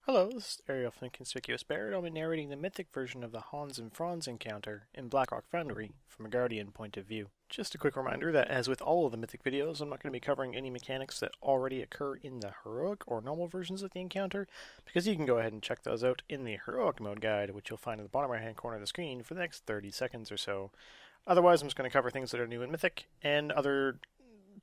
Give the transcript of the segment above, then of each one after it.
Hello, this is Arielle from Inconspicuous Bear, and I'll be narrating the mythic version of the Hans and Frans encounter in Blackrock Foundry from a Guardian point of view. Just a quick reminder that, as with all of the mythic videos, I'm not going to be covering any mechanics that already occur in the heroic or normal versions of the encounter, because you can go ahead and check those out in the heroic mode guide, which you'll find in the bottom right hand corner of the screen for the next 30 seconds or so. Otherwise, I'm just going to cover things that are new in Mythic and other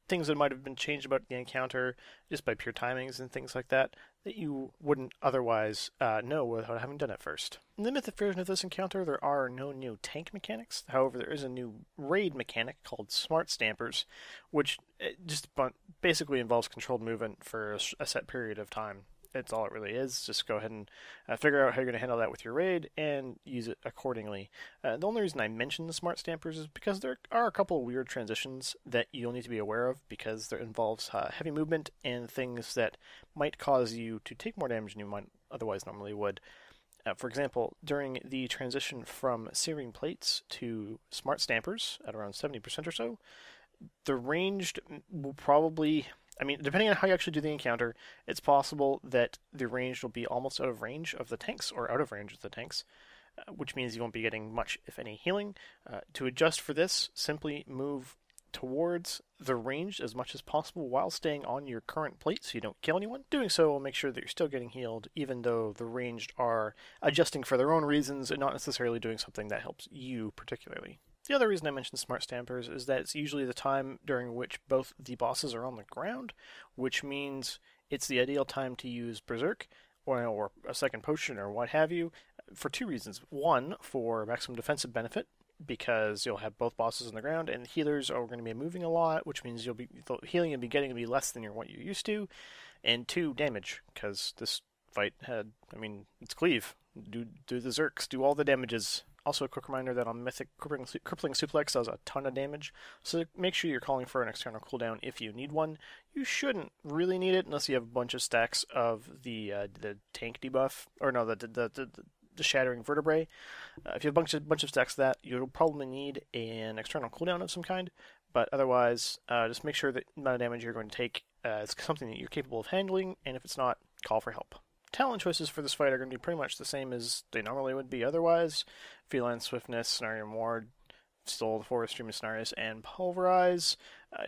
things that might have been changed about the encounter just by pure timings and things like that that you wouldn't otherwise know without having done it first. In the Mythic version of this encounter, there are no new tank mechanics. However, there is a new raid mechanic called Smart Stampers, which just basically involves controlled movement for a set period of time. That's all it really is. Just go ahead and figure out how you're going to handle that with your raid and use it accordingly. The only reason I mention the Smart Stampers is because there are a couple of weird transitions that you'll need to be aware of, because there involves heavy movement and things that might cause you to take more damage than you might otherwise normally would. For example, during the transition from Searing Plates to Smart Stampers at around 70% or so, the ranged will probably... depending on how you actually do the encounter, it's possible that the ranged will be almost out of range of the tanks, or out of range of the tanks, which means you won't be getting much, if any, healing. To adjust for this, simply move towards the ranged as much as possible while staying on your current plate so you don't kill anyone. Doing so will make sure that you're still getting healed, even though the ranged are adjusting for their own reasons and not necessarily doing something that helps you particularly. The other reason I mentioned Smart Stampers is that it's usually the time during which both the bosses are on the ground, which means it's the ideal time to use Berserk or a second potion or what have you, for two reasons. One, for maximum defensive benefit, because you'll have both bosses on the ground, and healers are going to be moving a lot, which means the healing you'll be getting will be less than what you're used to. And two, damage, because this fight had, it's cleave. Do the Zerks, do all the damages. Also, a quick reminder that on Mythic, Crippling Suplex does a ton of damage, so make sure you're calling for an external cooldown if you need one. You shouldn't really need it unless you have a bunch of stacks of the tank debuff, or no, the Shattering Vertebrae. If you have a bunch of stacks of that, you'll probably need an external cooldown of some kind, but otherwise, just make sure that the amount of damage you're going to take is something that you're capable of handling, and if it's not, call for help. Talent choices for this fight are going to be pretty much the same as they normally would be otherwise. Feline Swiftness, Cenarium Ward, Stole the Forest, Stream of Cenarius, and Pulverize.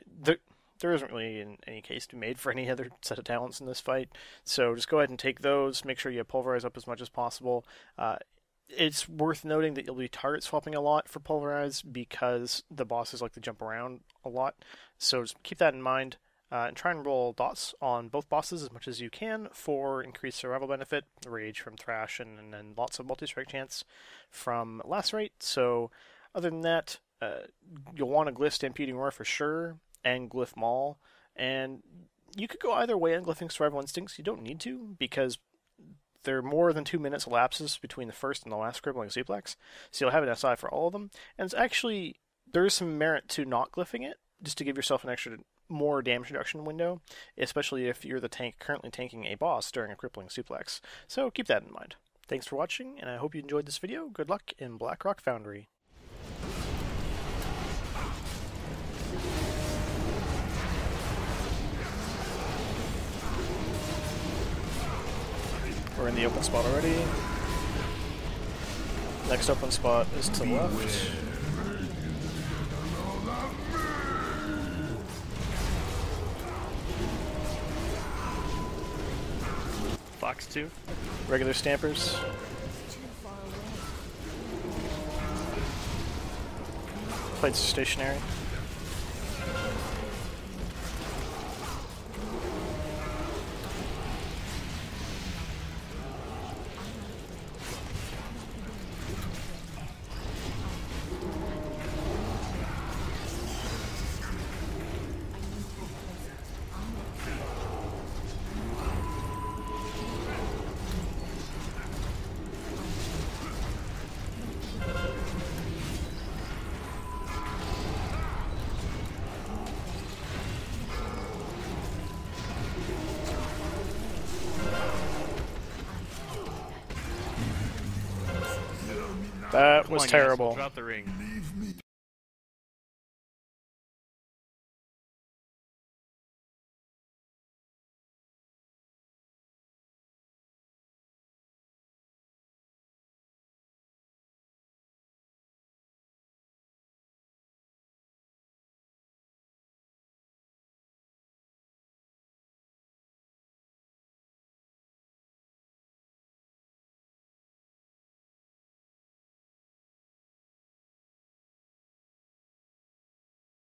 There isn't really any case to be made for any other set of talents in this fight, so just go ahead and take those. Make sure you Pulverize up as much as possible. It's worth noting that you'll be target swapping a lot for Pulverize because the bosses like to jump around a lot, so just keep that in mind. And try and roll dots on both bosses as much as you can for increased survival benefit, rage from Thrash, and then lots of multi-strike chance from Lacerate. So other than that, you'll want to glyph Stampeding Roar for sure, and glyph Maul. And you could go either way on glyphing Survival Instincts. You don't need to, because there are more than 2 minutes elapses between the first and the last Crippling Suplex, so you'll have an SI for all of them. And it's actually, there is some merit to not glyphing it, just to give yourself an extra more damage reduction window, especially if you're the tank currently tanking a boss during a Crippling Suplex. So keep that in mind. Thanks for watching, and I hope you enjoyed this video. Good luck in Blackrock Foundry. We're in the open spot already. Next open spot is to the left. Fox 2. Regular Stampers. Plates are stationary. That was terrible. Drop the ring.